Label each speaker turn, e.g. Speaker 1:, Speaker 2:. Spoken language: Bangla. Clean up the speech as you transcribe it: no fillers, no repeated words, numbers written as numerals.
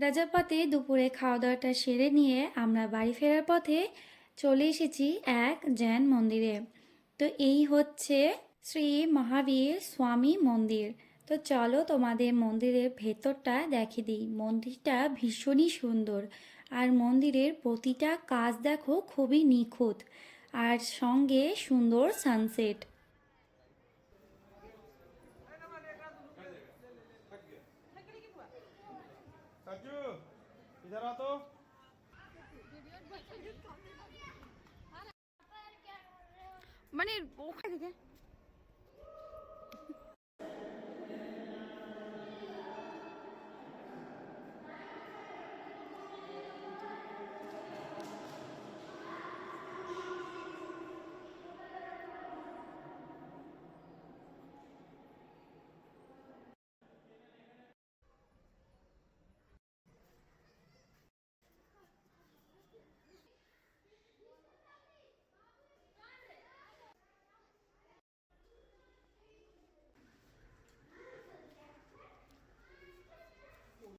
Speaker 1: রাজাপাতে দুপুরে খাওয়া দাওয়াটা সেরে নিয়ে আমরা বাড়ি ফেরার পথে চলে এসেছি এক জৈন মন্দিরে। তো এই হচ্ছে শ্রী মহাবীর স্বামী মন্দির। তো চলো তোমাদের মন্দিরের ভেতরটা দেখিয়ে দিই। মন্দিরটা ভীষণই সুন্দর, আর মন্দিরের প্রতিটা কাজ দেখো খুবই নিখুঁত, আর সঙ্গে সুন্দর সানসেট।
Speaker 2: सज्जू इधर आ तो।
Speaker 3: মানে ওখানে থেকে